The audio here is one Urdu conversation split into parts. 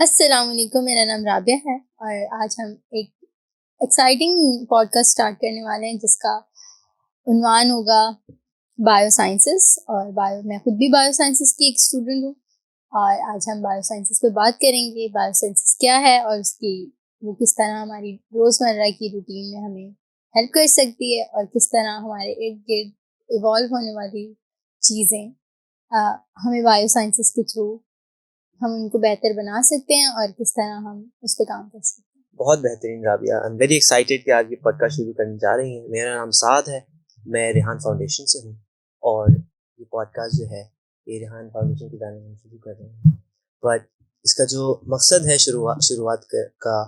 السلام علیکم، میرا نام رابعہ ہے اور آج ہم ایک ایکسائٹنگ پوڈ کاسٹ اسٹارٹ کرنے والے ہیں جس کا عنوان ہوگا بایو سائنسز. اور میں خود بھی بایو سائنسز کی ایک اسٹوڈنٹ ہوں اور آج ہم بایو سائنسز پہ بات کریں گے. بایو سائنسز کیا ہے اور اس کی وہ کس طرح ہماری روزمرہ کی روٹین میں ہمیں ہیلپ کر سکتی ہے اور کس طرح ہمارے ارد گرد ایوالو ہونے والی چیزیں ہمیں بایو سائنسز کے تھرو ہم ان کو بہتر بنا سکتے ہیں اور کس طرح ہم اس پہ کام کر سکتے ہیں. بہت بہترین Rabia, I am very excited کہ آج یہ پوڈ کاسٹ شروع کرنے جا رہی ہیں. میرا نام سعد ہے، میں ریحان فاؤنڈیشن سے ہوں اور یہ پوڈ کاسٹ جو ہے یہ ریحان فاؤنڈیشن کے بارے میں شروع کر رہے ہیں. بٹ اس کا جو مقصد ہے شروعات کا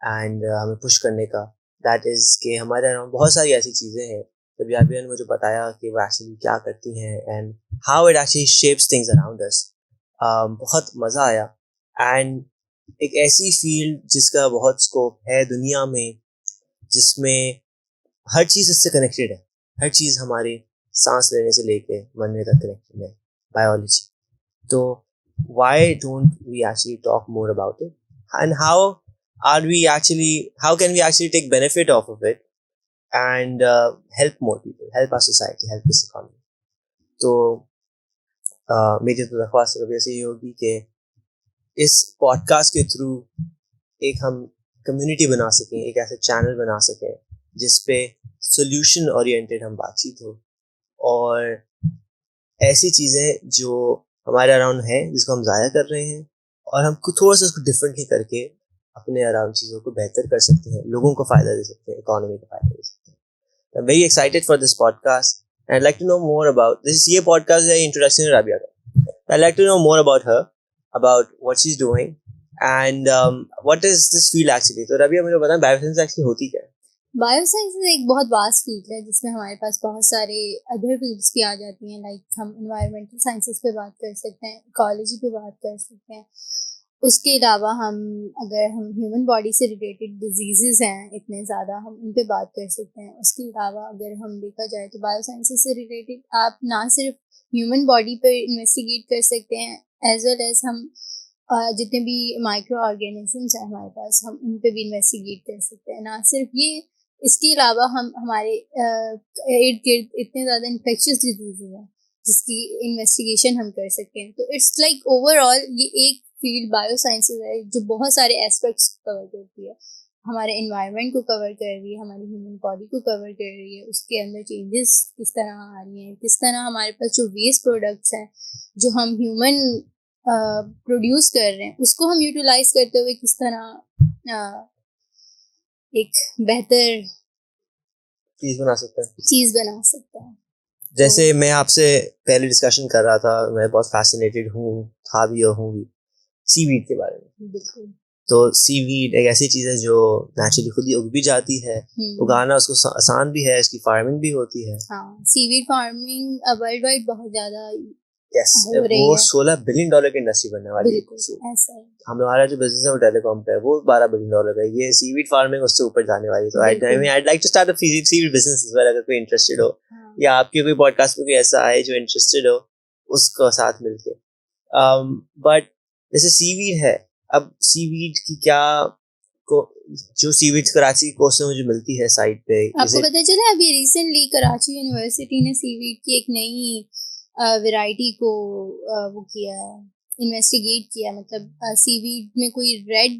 اینڈ ہمیں پش کرنے کا، دیٹ از کہ ہمارے یہاں بہت ساری ایسی چیزیں ہیں. جب رابعہ نے مجھے بتایا کہ وہ ایکچولی کیا کرتی ہیں and how it actually shapes things around us, بہت مزہ آیا. اینڈ ایک ایسی فیلڈ جس کا بہت اسکوپ ہے دنیا میں، جس میں ہر چیز اس سے کنیکٹیڈ ہے، ہر چیز ہمارے سانس لینے سے لے کے مرنے تک کنیکٹیڈ ہے، بایولوجی. تو why don't we actually talk more about it and how can we actually take benefit of it and help more people, help our society, help this economy. تو میری تو درخواست ربیہ سے یہ ہوگی کہ اس پوڈ کاسٹ کے تھرو ایک ہم کمیونٹی بنا سکیں، ایک ایسا چینل بنا سکیں جس پہ سولوشن اورینٹیڈ ہم بات چیت ہو اور ایسی چیزیں جو ہمارے اراؤنڈ ہیں جس کو ہم ضائع کر رہے ہیں اور ہم تھوڑا سا اس کو ڈفرینٹلی کر کے اپنے اراؤنڈ چیزوں کو بہتر کر سکتے ہیں، لوگوں کو فائدہ دے سکتے ہیں، اکانومی کو فائدہ دے سکتے ہیں. I'm very excited for this podcast and I'd like to know more about this. یہ podcast ہے انٹروڈکشن رابعہ کا. I'd like to know more about her, about what she's doing and what is this field actually. تو رابعہ مجھے بتائیں بایو سائنس ایکچولی ہوتی کیا ہے؟ بایو سائنسز ایک بہت واسٹ فیلڈ ہے جس میں ہمارے پاس بہت سارے ادر فیلڈس بھی آ جاتی ہیں. لائک ہم انوائرمنٹل سائنسز پہ بات کر سکتے ہیں، ایکالوجی پہ بات کر سکتے ہیں. اس کے علاوہ اگر ہم ہیومن باڈی سے ریلیٹڈ ڈیزیزز ہیں اتنے زیادہ، ہم ان پہ بات کر سکتے ہیں. اس کے علاوہ اگر ہم دیکھا جائے تو بایو سائنسز سے ریلیٹڈ آپ نہ صرف ہیومن باڈی پہ انویسٹیگیٹ کر سکتے ہیں، ایز ویل ایز ہم جتنے بھی مائکرو آرگینزمس ہیں ہمارے پاس، ہم ان پہ بھی انویسٹیگیٹ کر سکتے ہیں. نہ صرف یہ، اس کے علاوہ ہم ہمارے ارد گرد اتنے زیادہ انفیکشس ڈیزیزز ہیں جس کی انویسٹیگیشن ہم کر سکتے ہیں. تو اٹس لائک اوور آل یہ ایک فیلڈ بایو سائنسز ہے جو بہت سارے ایسپیکٹس کور کرتی ہے. ہمارے انوائرمنٹ کو کور کر رہی ہے، ہماری ہیومن باڈی کو کور کر رہی ہے، اس کے اندر چینجز کس طرح آ رہی ہیں، کس طرح ہمارے پاس جو ویسٹ پروڈکٹس ہیں جو ہم ہیومن پروڈیوس کر رہے ہیں اس کو ہم یوٹیلائز کرتے ہوئے کس طرح ایک بہتر چیز بنا سکتے ہیں. جیسے میں آپ سے پہلے ڈسکشن کر رہا تھا، میں بہت فیسنیٹڈ ہوں، تھا بھی اور ہوں بھی سی ویڈ کے بارے میں. بالکل. تو سی ویڈ ایک ایسی چیز ہے جو نیچرلی خود ہی اگ بھی جاتی ہے، اگانا اس کو آسان بھی ہے، اس کی فارمنگ بھی ہوتی ہے. ہاں، سی ویڈ فارمنگ ورلڈ وائڈ بہت زیادہ یس، وہ $16 بلین کی انڈسٹری بننے والی ہے. ہمارا جو بزنس ہے وہ ٹیلی کام کا ہے، وہ $12 بلین کا ہے. یہ سی ویڈ فارمنگ اس سے اوپر جانے والی ہے. تو I'd like to start a seaweed business as well. اگر کوئی انٹرسٹڈ ہو یا آپ کے کوئی پوڈ کاسٹ میں کوئی ایسا آئے جو انٹرسٹڈ ہو اس کو ساتھ مل کے. بٹ جیسے سی ویڈ ہے، اب سی ویڈ کی کیا جو سی ویڈ کراچی کی کوسٹ سے مجھے ملتی ہے سائٹ پہ، آپ کو پتہ چلا ابھی ریسنٹلی کراچی یونیورسٹی نے سی ویڈ کی ایک نئی ویرائٹی کو وہ کیا ہے، انویسٹیگیٹ کیا. مطلب سی ویڈ میں کوئی ریڈ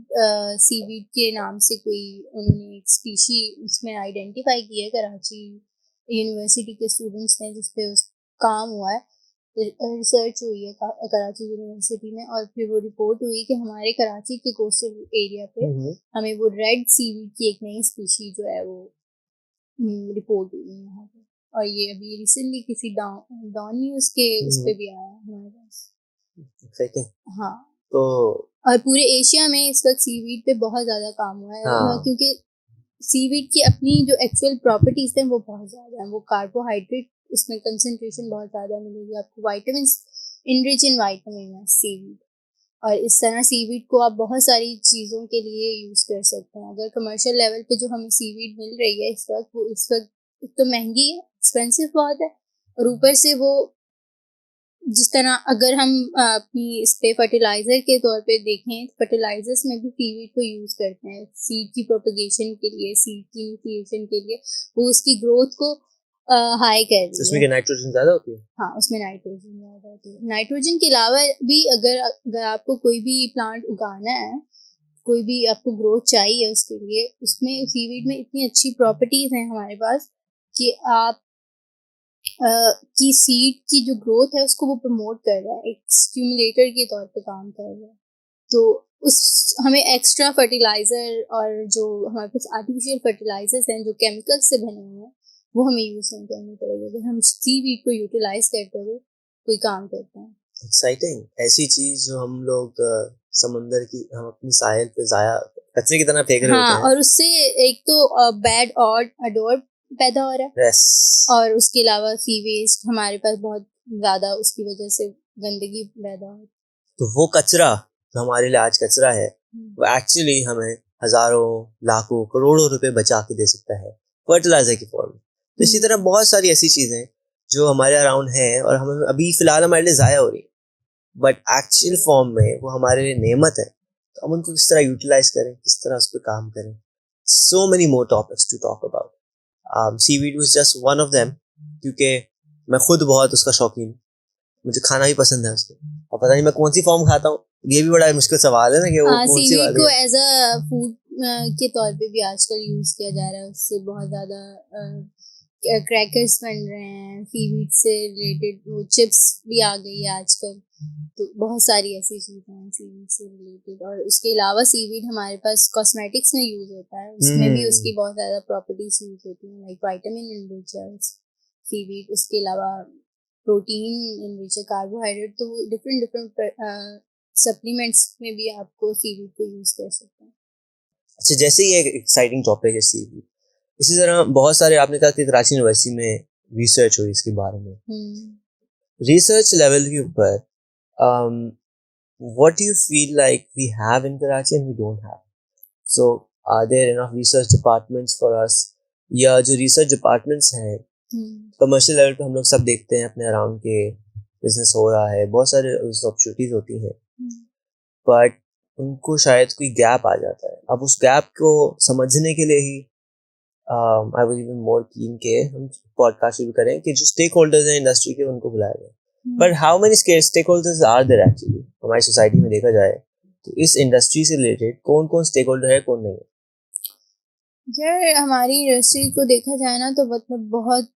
سی ویڈ کے نام سے کوئی انہوں نے ایک اسپیشی اس میں آئیڈینٹیفائی کی ہے کراچی یونیورسٹی کے اسٹوڈنٹس نے، جس پہ اس کام ہوا ہے، ریسرچ ہوئی ہے کراچی یونیورسٹی میں. اور پھر وہ رپورٹ ہوئی کہ ہمارے کراچی کے کوسٹل ایریا پہ ہمیں وہ ریڈ سی ویڈ کی ایک نئی اسپیشی جو ہے وہ رپورٹ ہوئی ہے یہاں پہ. اور یہ ابھی ریسنٹلی کسی ڈان نیوز کے اس پہ بھی آیا ہے ہمارے پاس. ہاں، تو اور پورے ایشیا میں اس وقت سی ویڈ پہ بہت زیادہ کام ہوا ہے، کیونکہ سی ویڈ کی اپنی جو ایکچوئل پراپرٹیز ہیں وہ بہت زیادہ ہیں. وہ کاربوہائیڈریٹ اس میں کنسنٹریشن بہت زیادہ ملے گی آپ کو، وائٹامنس انریچ ان وائٹامن ہے سی ویڈ. اور اس طرح سی ویڈ کو آپ بہت ساری چیزوں کے لیے یوز کر سکتے ہیں. اگر کمرشل لیول پہ جو ہمیں سی ویڈ مل رہی ہے اس وقت، وہ اس وقت ایک تو مہنگی ہے، ایکسپینسو بہت ہے، اور اوپر سے وہ جس طرح اگر ہم اپنی اس پہ فرٹیلائزر کے طور پہ دیکھیں، فرٹیلائزرس میں بھی سی ویڈ کو یوز کرتے ہیں سیڈ کی پروپیگیشن کے لیے، سیڈ کی انفلیشن کے لیے، وہ اس کی گروتھ کو ہائی کر اس رہی میں ہے. کیا نائٹروجن زیادہ ہوتی ہے؟ ہاں اس میں نائٹروجن زیادہ ہوتی ہے. نائٹروجن کے علاوہ بھی اگر آپ کو کوئی بھی پلانٹ اگانا ہے، کوئی بھی آپ کو گروتھ چاہیے اس کے لیے، اس میں سی ویڈ میں اتنی اچھی پراپرٹیز ہیں ہمارے پاس کہ آپ کی سیڈ کی جو گروتھ ہے اس کو وہ پروموٹ کر رہا ہے، ایک اسٹیمولیٹر کے طور پہ کام کر رہا ہے. تو اس ہمیں ایکسٹرا فرٹیلائزر اور جو ہمارے پاس آرٹیفیشیل فرٹیلائزرس ہیں جو کیمیکل سے بنے ہوئے ہیں وہ ہمیں یوز نہیں کرنی پڑے گی اگر ہم سی ویڈ کو یوٹیلائز کرتے ہوئے کوئی کام کرتے ہیں. ایکسائٹنگ. ایسی چیز جو ہم لوگ سمندر کی، ہم اپنی ساحل پہ ضائع کچرے کی طرح پھینک رہے ہوتے ہاں، ہیں. اور اس سے ایک تو بیڈ اڈور پیدا ہو رہا ہے، یس. اور اس کے علاوہ سی ویسٹ ہمارے پاس بہت زیادہ اس کی وجہ سے گندگی پیدا ہو. تو وہ کچرا جو ہمارے لیے آج کچرا ہے، وہ ایکچولی ہمیں ہزاروں لاکھوں کروڑوں روپے بچا کے دے سکتا ہے فرٹیلائزر کی فارم. تو اسی طرح بہت ساری ایسی چیزیں جو ہمارے اراؤنڈ ہیں اور ہمیں ابھی فی الحال ہمارے لیے ضائع ہو رہی ہیں، بٹ ایکچوئل فارم میں وہ ہمارے لیے نعمت ہے. تو ہم ان کو کس طرح یوٹیلائز کریں، کس طرح اس پہ کام کریں. So many more topics to talk about. Seaweed was just one of them, کیونکہ میں خود بہت اس کا شوقین ہوں. مجھے کھانا بھی پسند ہے اس کو، اور پتہ نہیں میں کون سی فارم کھاتا ہوں. یہ بھی بڑا مشکل سوال ہے نا کہ وہ کون سی سی ویڈ والی کو ہے. ایز اے فوڈ کے طور پہ بھی آج کل یوز کیا جا رہا ہے. اس سے بہت زیادہ کریکرز بن رہے ہیں سی ویڈ سے ریلیٹڈ، وہ چپس بھی آ گئی ہے آج کل. تو بہت ساری ایسی چیزیں ہیں سی ویڈ سے ریلیٹڈ. اور اس کے علاوہ سی ویڈ ہمارے پاس کاسمیٹکس میں یوز ہوتا ہے، اس میں بھی اس کی بہت زیادہ پراپرٹیز یوز ہوتی ہیں، لائک وائٹامن انریچرز سی ویڈ. اس کے علاوہ پروٹین انریچر، کاربوہائیڈریٹ، تو ڈفرینٹ سپلیمنٹس میں بھی آپ کو سی ویڈ کو یوز کر سکتے ہیں. اچھا، جیسے یہ ایک ایکسائٹنگ ٹاپک ہے سی ویڈ، اسی طرح بہت سارے آپ نے کہا کہ کراچی یونیورسٹی میں ریسرچ ہوئی اس کے بارے میں. ریسرچ لیول کے اوپر what do you feel like we have in Karachi and we don't have? So are there enough research departments for us? یا جو ریسرچ ڈپارٹمنٹس ہیں کمرشل لیول پہ ہم لوگ سب دیکھتے ہیں اپنے اراؤنڈ کے بزنس ہو رہا ہے، بہت سارے اپرچونیٹیز ہوتی ہیں، بٹ ان کو شاید کوئی گیپ آ جاتا ہے. اب اس گیپ کو سمجھنے کے لیے ہی I was even more keen کہ ہم پوڈ کاسٹ شروع کریں کہ جو اسٹیک ہولڈرز ہیں انڈسٹری کے ان کو بلایا جائے. But how many stakeholders are there actually ہماری سوسائٹی میں دیکھا جائے تو اس انڈسٹری سے ریلیٹڈ کون کون اسٹیک ہولڈر ہے، کون نہیں ہے؟ یار ہماری انڈسٹری کو دیکھا جائے نا تو مطلب بہت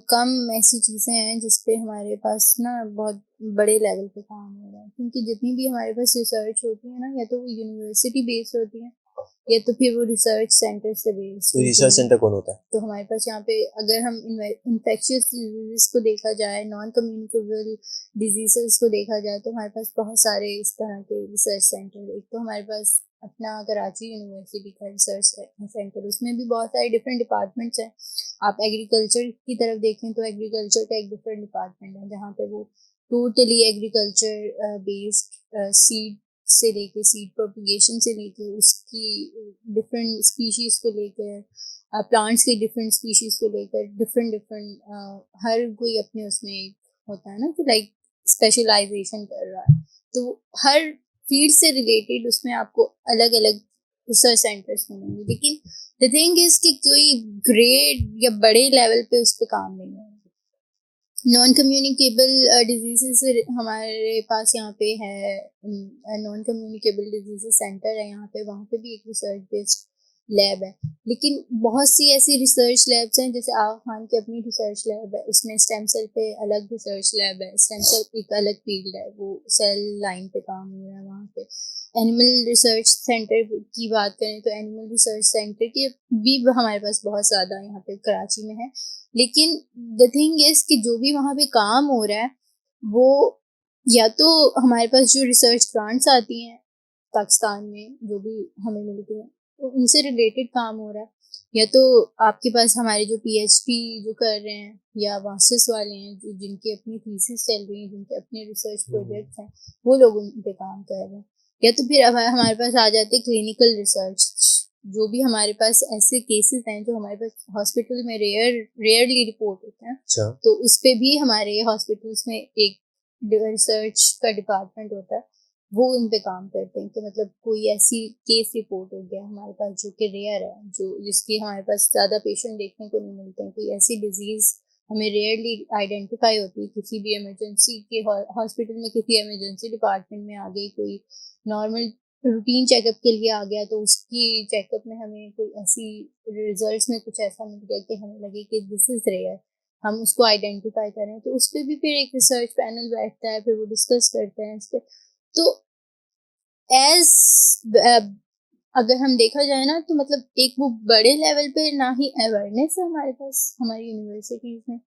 کم ایسی چیزیں ہیں جس پہ ہمارے پاس نا بہت بڑے لیول پہ کام ہو رہا ہے. کیونکہ جتنی بھی ہمارے پاس ریسرچ ہوتی ہے نا، یا تو وہ یونیورسٹی بیسڈ ہوتی ہیں یا تو پھر وہ ریسرچ سینٹر سے بیسڈ. تو ریسرچ سینٹر کون ہوتا ہے؟ تو ہمارے پاس یہاں پہ اگر ہم انفیکشیس ڈیزیز کو دیکھا جائے، نان کمیونیکیبل ڈیزیزز کو دیکھا جائے، تو ہمارے پاس بہت سارے اس طرح کے ریسرچ سینٹر. ایک تو ہمارے پاس اپنا کراچی یونیورسٹی کا ریسرچ سینٹر، اس میں بھی بہت سارے ڈفرینٹ ڈپارٹمنٹس ہیں. آپ ایگریکلچر کی طرف دیکھیں تو ایگریکلچر کا ایک ڈفرینٹ ڈپارٹمنٹ ہے جہاں پہ وہ ٹوٹلی ایگریکلچر بیسڈ سیڈ سے لے کے سیڈ پروپیگیشن سے لے کے اس کی ڈفرینٹ اسپیشیز کو لے کر، پلانٹس کی ڈفرینٹ اسپیشیز کو لے کر ڈفرینٹ ہر کوئی اپنے اس میں ایک ہوتا ہے نا کہ لائک اسپیشلائزیشن کر رہا ہے. تو ہر فیلڈ سے ریلیٹڈ اس میں آپ کو الگ الگ ریسرچ سینٹرس ملیں گے. لیکن دا تھنگ از کہ کوئی گریڈ یا بڑے لیول پہ اس پہ کام نہیں ہے. نان کمیونیکیبل ڈیزیزز ہمارے پاس یہاں پہ ہے، نان کمیونیکیبل ڈیزیزز سینٹر ہے یہاں پہ، وہاں پہ بھی ایک ریسرچ بیسڈ لیب ہے. لیکن بہت سی ایسی ریسرچ لیبس ہیں، جیسے آغا خان کی اپنی ریسرچ لیب ہے، اس میں اسٹیم سیل پہ الگ ریسرچ لیب ہے. اسٹیم سیل ایک الگ فیلڈ ہے، وہ سیل لائن پہ کام ہو رہا ہے وہاں پہ. اینیمل ریسرچ سینٹر کی بات کریں تو اینیمل ریسرچ سینٹر کے بھی ہمارے پاس بہت زیادہ یہاں پہ کراچی میں ہے. لیکن دا تھنگ از کہ جو بھی وہاں پہ کام ہو رہا ہے وہ یا تو ہمارے پاس جو ریسرچ گرانٹس آتی ہیں پاکستان میں جو بھی ہمیں ملتی ہیں ان سے ریلیٹڈ کام ہو رہا ہے، یا تو آپ کے پاس ہمارے جو پی ایچ ڈی جو کر رہے ہیں یا ماسٹرس والے ہیں جن کی اپنی تھیسس چل رہی ہیں، جن کے اپنے ریسرچ پروجیکٹس ہیں، وہ لوگ ان پہ کام کر رہے ہیں. یا تو پھر ہمارے پاس آ جاتے کلینکل ریسرچ، جو بھی ہمارے پاس ایسے کیسز ہیں جو ہمارے پاس ہاسپٹل میں ریئرلی رپورٹ ہوتے ہیں. تو اس پہ بھی ہمارے ہاسپٹلس میں ایک ریسرچ کا ڈپارٹمنٹ ہوتا ہے وہ ان پہ کام کرتے ہیں کہ مطلب کوئی ایسی کیس رپورٹ ہو گیا ہمارے پاس جو کہ ریئر ہے, جس کی ہمارے پاس زیادہ پیشنٹ دیکھنے کو نہیں ملتے ہیں, کوئی ایسی ڈیزیز ہمیں ریئرلی آئیڈینٹیفائی ہوتی ہے کسی بھی ایمرجنسی کے ہاسپٹل میں, کسی ایمرجنسی ڈپارٹمنٹ میں آ گئی, کوئی نارمل روٹین چیک اپ کے لیے آ گیا تو اس کی چیک اپ میں ہمیں کوئی ایسی ریزلٹس میں کچھ ایسا مل گیا کہ ہمیں لگے کہ دس از ریئر, ہم اس کو آئیڈینٹیفائی کریں تو اس پہ بھی پھر ایک ریسرچ پینل بیٹھتا ہے, پھر وہ ڈسکس کرتے ہیں اس پہ. تو ایز اگر ہم دیکھا جائے نا تو مطلب ایک وہ بڑے لیول پہ نہ ہی اویئرنیس ہے ہمارے پاس ہماری یونیورسٹیز میں.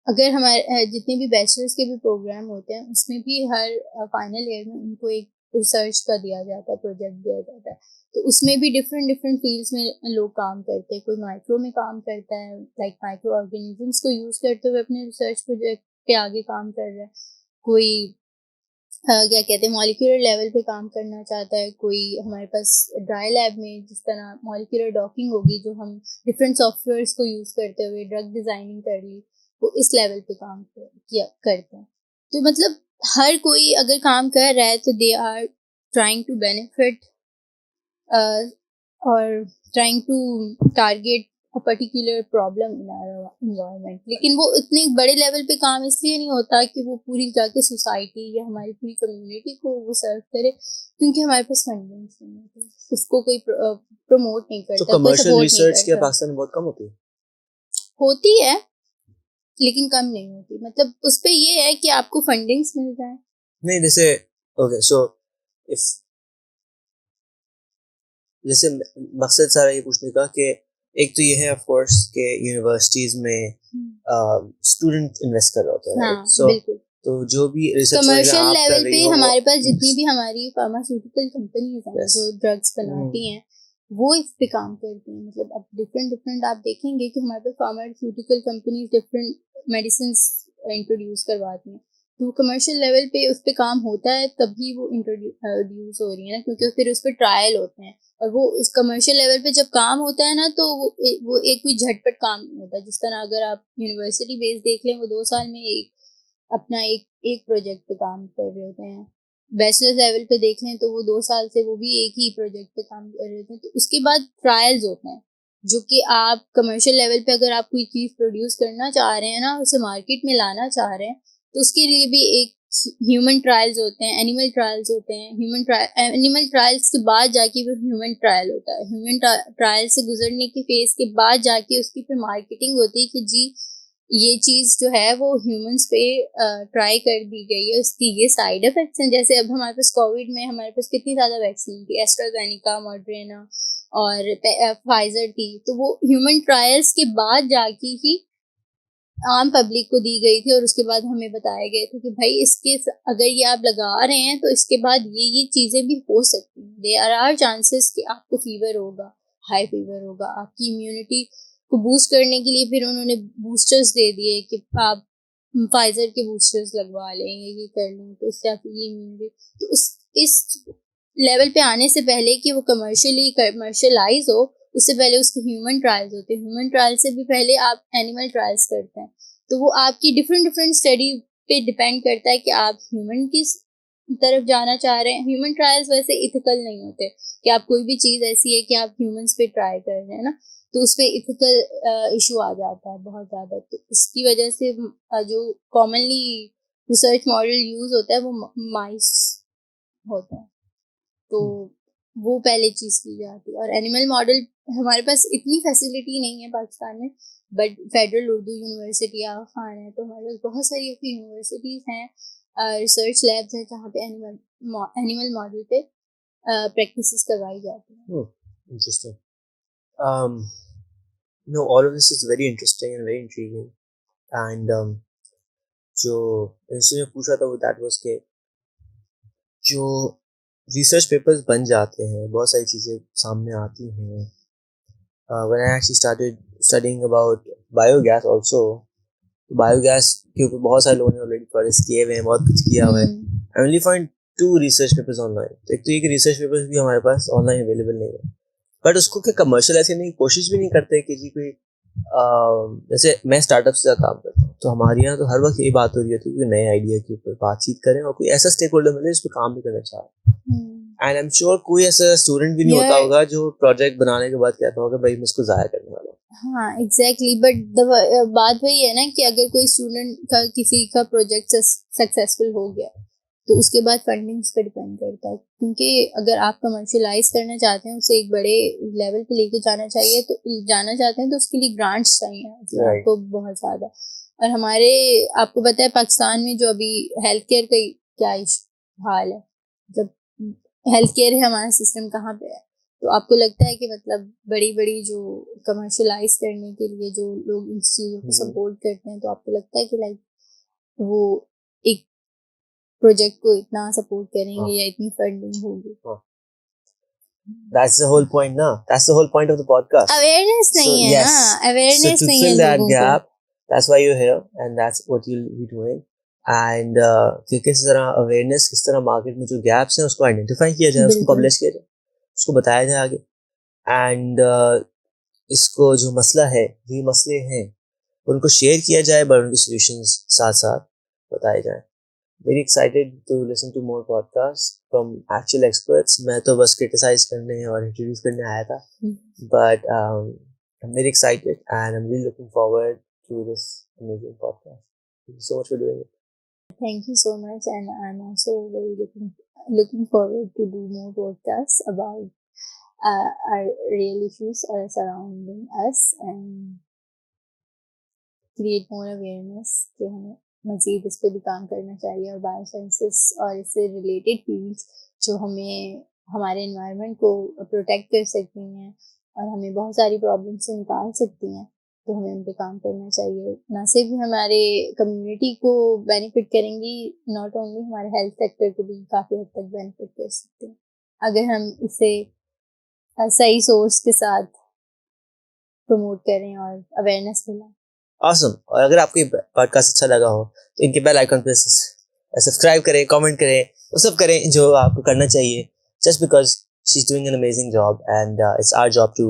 اگر ہمارے جتنے بھی بیچلرس کے بھی پروگرام ہوتے ہیں اس میں بھی ہر فائنل ایئر میں ان کو ایک ریسرچ کا دیا جاتا ہے, پروجیکٹ دیا جاتا ہے, تو اس میں بھی ڈفرینٹ فیلڈس میں لوگ کام کرتے ہیں. کوئی مائکرو میں کام کرتا ہے, لائک مائکرو آرگینزمس کو یوز کرتے ہوئے اپنے ریسرچ پروجیکٹ پہ آگے کام کر رہا ہے, کوئی کیا کہتے ہیں مالیکولر لیول پہ کام کرنا چاہتا ہے, کوئی ہمارے پاس ڈرائی لیب میں جس طرح مالیکولر ڈاکنگ ہوگی جو ہم ڈفرینٹ سافٹ ویئرس کو یوز کرتے ہوئے ڈرگ ڈیزائننگ کر لی, وہ اس لیول پہ کام کرتے ہیں. تو مطلب ہر کوئی اگر کام کر رہا ہے تو they are trying to benefit اور trying to target particular problem in our environment. لیکن وہ اتنے بڑے لیول پہ کام اس لیے نہیں ہوتا کہ وہ پوری جا کے سوسائٹی یا ہماری پوری کمیونٹی کو وہ سرو کرے, کیونکہ ہمارے پاس فنڈنگس نہیں ہوتے, اس کو کوئی پروموٹ نہیں کرتا. تو کمرشل ریسرچ کے پاکستان میں بہت کم ہوتی ہے لیکن کم نہیں ہوتی. مطلب اس پہ یہ ہے کہ آپ کو فنڈنگس مل جائیں. نہیں جیسے اوکے سو جیسے مقصد سارا یہ پوچھنے کا کہ ایک تو یہ ہے آف کورس کہ یونیورسٹیز میں اسٹوڈنٹ انویسٹ کر رہا ہوتا ہے, سو تو جو بھی کمرشل لیول پہ ہمارے پاس جتنی بھی ہماری فارماسیوٹیکل کمپنیز ہیں جو ڈرگس بناتی ہیں وہ اس پہ کام کرتی ہیں. مطلب اب ڈفرینٹ آپ دیکھیں گے کہ ہمارے پاس pharmaceutical companies different medicines introduce کرواتی ہیں, تو کمرشل لیول پہ اس پہ کام ہوتا ہے تبھی وہ انٹروڈیوس ہو رہی ہیں نا, کیونکہ پھر اس پہ ٹرائل ہوتے ہیں. اور وہ اس کمرشل لیول پہ جب کام ہوتا ہے نا تو وہ ایک کوئی جھٹ پٹ کام نہیں ہوتا. جس طرح اگر آپ یونیورسٹی بیس دیکھ لیں وہ 2 سال میں اپنا ایک پروجیکٹ پہ کام کر رہے ہوتے ہیں. بیچلر لیول پہ دیکھ لیں تو وہ 2 سال سے وہ بھی ایک ہی پروجیکٹ پہ کام کر رہے ہوتے ہیں. تو اس کے بعد ٹرائلز ہوتے ہیں جو کہ آپ کمرشل لیول پہ اگر آپ کوئی چیز پروڈیوس کرنا چاہ رہے ہیں نا, اسے مارکیٹ میں لانا چاہ رہے ہیں, تو اس کے لیے بھی ایک ہیومن ٹرائلز ہوتے ہیں, اینیمل ٹرائلز ہوتے ہیں. اینیمل ٹرائلز کے بعد جا کے وہ ہیومن ٹرائل ہوتا ہے. ہیومن ٹرائل سے گزرنے کے فیز کے بعد جا کے اس کی پھر مارکیٹنگ ہوتی ہے کہ جی یہ چیز جو ہے وہ ہیومنس پہ ٹرائی کر دی گئی ہے, اس کی یہ سائڈ افیکٹس ہیں. جیسے اب ہمارے پاس کووڈ میں ہمارے پاس کتنی زیادہ ویکسین تھی, ایسٹرازینیکا, ماڈرینا اور فائزر تھی, تو وہ ہیومن ٹرائلس کے بعد جا کے ہی عام پبلک کو دی گئی تھی, اور اس کے بعد ہمیں بتایا گیا تھا کہ بھائی اس کے اگر یہ آپ لگا رہے ہیں تو اس کے بعد یہ چیزیں بھی ہو سکتی ہیں. دیر آر چانسز کہ آپ کو فیور ہوگا, ہائی فیور ہوگا, آپ کی امیونٹی کو بوسٹ کرنے کے لیے پھر انہوں نے بوسٹرز دے دیے کہ آپ فائزر کے بوسٹرز لگوا لیں, یہ کر لیں, تو اس سے آپ کی امیونٹی. تو اس لیول پہ آنے سے پہلے کہ وہ کمرشلائز ہو, اس سے پہلے اس کے ہیومن ٹرائلز ہوتے ہیں. ہیومن ٹرائل سے بھی پہلے آپ اینیمل ٹرائلز کرتے ہیں. تو وہ آپ کی ڈفرینٹ اسٹڈی پہ ڈپینڈ کرتا ہے کہ آپ ہیومن کی طرف جانا چاہ رہے ہیں. ہیومن ٹرائلز ویسے ایتھیکل نہیں ہوتے کہ آپ کوئی بھی چیز ایسی ہے کہ آپ ہیومنس پہ ٹرائی کر رہے ہیں نا, تو اس پہ ایتھیکل ایشو آ جاتا ہے بہت زیادہ. تو اس کی وجہ سے جو کامنلی ریسرچ ماڈل یوز ہوتا ہے وہ مائس ہوتا ہے, تو وہ پہلے چیز کی جاتی ہے. اور اینیمل ماڈل ہمارے پاس اتنی فیسلٹی نہیں ہے پاکستان میں, بٹ فیڈرل اردو یونیورسٹی آغا خان ہے, تو ہمارے پاس بہت ساری ایسی یونیورسٹیز ہیں, ریسرچ لیبس ہیں جہاں پہ اینیمل ماڈل پہ پریکٹسز کروائی جاتی ہیں. Interesting. No, all of this is very interesting and very intriguing. And جو اس نے پوچھا تھا وہ that was کہ جو ریسرچ پیپرز بن جاتے ہیں, بہت ساری چیزیں سامنے آتی ہیں. When I actually started studying about biogas also, biogas کے اوپر بہت سارے لوگوں نے already پرس کیے ہوئے ہیں, بہت کچھ کیا ہوا ہے. I only find 2 research papers online. ایک تو یہ کہ ریسرچ پیپرز بھی ہمارے پاس آن لائن اویلیبل نہیں ہے, بٹ اس کو کہ کمرشلائز کرنے کی کوشش بھی نہیں کرتے کہ جی کوئی جیسے میں اسٹارٹ اپ سے کام کرتا ہوں تو ہمارے یہاں تو ہر وقت یہی بات ہو رہی ہوتی ہے کہ نئے آئیڈیا کے اوپر بات چیت کریں اور کوئی ایسا اسٹیک ہولڈر ملے جس پہ کام بھی کرنا چاہے. اینڈ ایم شیور کوئی ایسا اسٹوڈنٹ بھی نہیں ہوتا ہوگا جو پروجیکٹ بنانے کے بعد کہتا ہوگا بھائی میں اس کو ضائع کرنے والا ہوں. ہاں ایگزیکٹلی, بٹ بات وہی ہے نا کہ اگر کوئی اسٹوڈنٹ کا کسی کا پروجیکٹ سکسیزفل ہو گیا تو اس کے بعد فنڈنگس پہ ڈپینڈ کرتا ہے, کیونکہ اگر آپ کمرشلائز کرنا چاہتے ہیں, اسے ایک بڑے لیول پہ لے کے جانا چاہتے ہیں تو اس کے لیے گرانٹس چاہیے آپ کو بہت زیادہ. اور ہمارے آپ کو پتہ ہے پاکستان میں جو ابھی ہیلتھ کیئر کا کیا حال ہے, جب ہیلتھ کیئر ہے ہمارا سسٹم کہاں پہ ہے, تو آپ کو لگتا ہے کہ مطلب بڑی بڑی جو کمرشلائز کرنے کے لیے جو لوگ ان چیزوں کو سپورٹ کرتے ہیں, تو آپ کو لگتا ہے کہ لائک وہ ایک پروجیکٹ کو اتنا سپورٹ کریں گے یا اتنی فنڈنگ ہوگی. That's the whole point, na? That's the whole point of the podcast. Awareness نہیں ہے نا, awareness so to نہیں ہے fill that لوگوں gap, that's why you're here and that's what you'll be doing. And کہ کس طرح اویئرنیس, کس طرح مارکیٹ میں جو گیپس ہیں اس کو آئیڈینٹیفائی کیا جائے, اس کو پبلش کیا جائے, اس کو بتایا جائے آگے. اینڈ اس کو جو مسئلہ ہے, یہ مسئلے ہیں ان کو شیئر کیا جائے, بٹ ان کے سولوشنز ساتھ ساتھ بتائے جائیں. Very excited to listen to more podcasts from actual experts. میں تو بس criticize کرنے اور introduce کرنے آیا تھا, but I'm very excited and I'm really looking forward to this amazing podcast. Thank you so much for doing it. Thank you so much, and I'm also very looking forward to do more podcasts about our real issues are surrounding us and create more awareness کہ ہمیں مزید اس پہ بھی کام کرنا چاہیے, اور بایو سائنسز اور اس سے ریلیٹڈ فیلڈس جو ہمیں ہمارے انوائرمنٹ کو پروٹیکٹ کر سکتی ہیں اور ہمیں بہت ساری پرابلم سے نکال سکتی ہیں, تو ہمیں ان پہ کام کرنا چاہیے. نہ صرف ہمارے کمیونٹی کو بینیفٹ کریں گی, ناٹ اونلی ہمارے ہیلتھ سیکٹر کو بھی کافی حد تک بینیفٹ کر سکتے ہیں اگر ہم اسے صحیح سورس کے ساتھ پروموٹ کریں اور اویئرنیس پھیلائیں. Awesome. اور اگر آپ کو یہ پوڈکاسٹ اچھا لگا ہو تو ان کے بیل آئیکن پہ سبسکرائب کریں, کامنٹ کریں, وہ سب کریں جو آپ کو کرنا چاہیے, just because she's doing an amazing job and it's our job to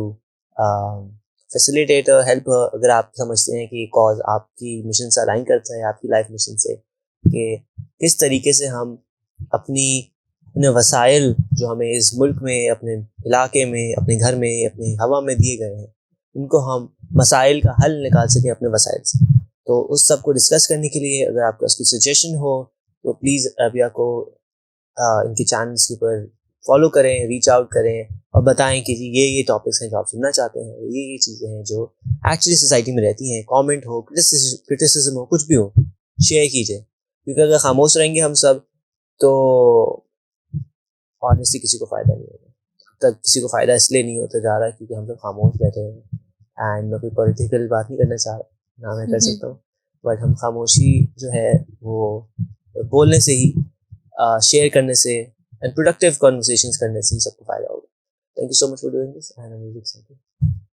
facilitate or help her. اگر آپ سمجھتے ہیں کہ یہ کاز آپ کی مشن سے الائن کرتا ہے, آپ کی لائف مشن سے, کہ کس طریقے سے ہم اپنے وسائل جو ہمیں اس ملک میں, اپنے علاقے میں, اپنے گھر میں, اپنی ہوا میں دیے گئے ہیں, ان کو ہم مسائل کا حل نکال سکیں اپنے وسائل سے. تو اس سب کو ڈسکس کرنے کے لیے اگر آپ کا کوئی سجیشن ہو تو پلیز رابعہ کو ان کے چینلس کے اوپر فالو کریں, ریچ آؤٹ کریں اور بتائیں کہ جی یہ ٹاپکس ہیں جو آپ سننا چاہتے ہیں, یہ چیزیں ہیں جو ایکچولی سوسائٹی میں رہتی ہیں. کامنٹ ہو, کرٹیسزم ہو, کچھ بھی ہو, شیئر کیجیے, کیونکہ اگر خاموش رہیں گے ہم سب تو آنیسٹلی کسی کو فائدہ نہیں ہوگا. اب تک کسی کو فائدہ اس لیے نہیں ہوتا جا رہا کیونکہ ہم سب خاموش بیٹھے ہیں. اینڈ میں کوئی پولیٹیکل بات نہیں کرنا چاہ رہا, نہ میں کر سکتا ہوں, بٹ ہم خاموشی جو ہے وہ بولنے سے ہی, شیئر کرنے سے اینڈ پروڈکٹیو کنورسیشنز کرنے سے ہی سب کو فائدہ ہوگا. Thank you so much for doing this and I am really excited.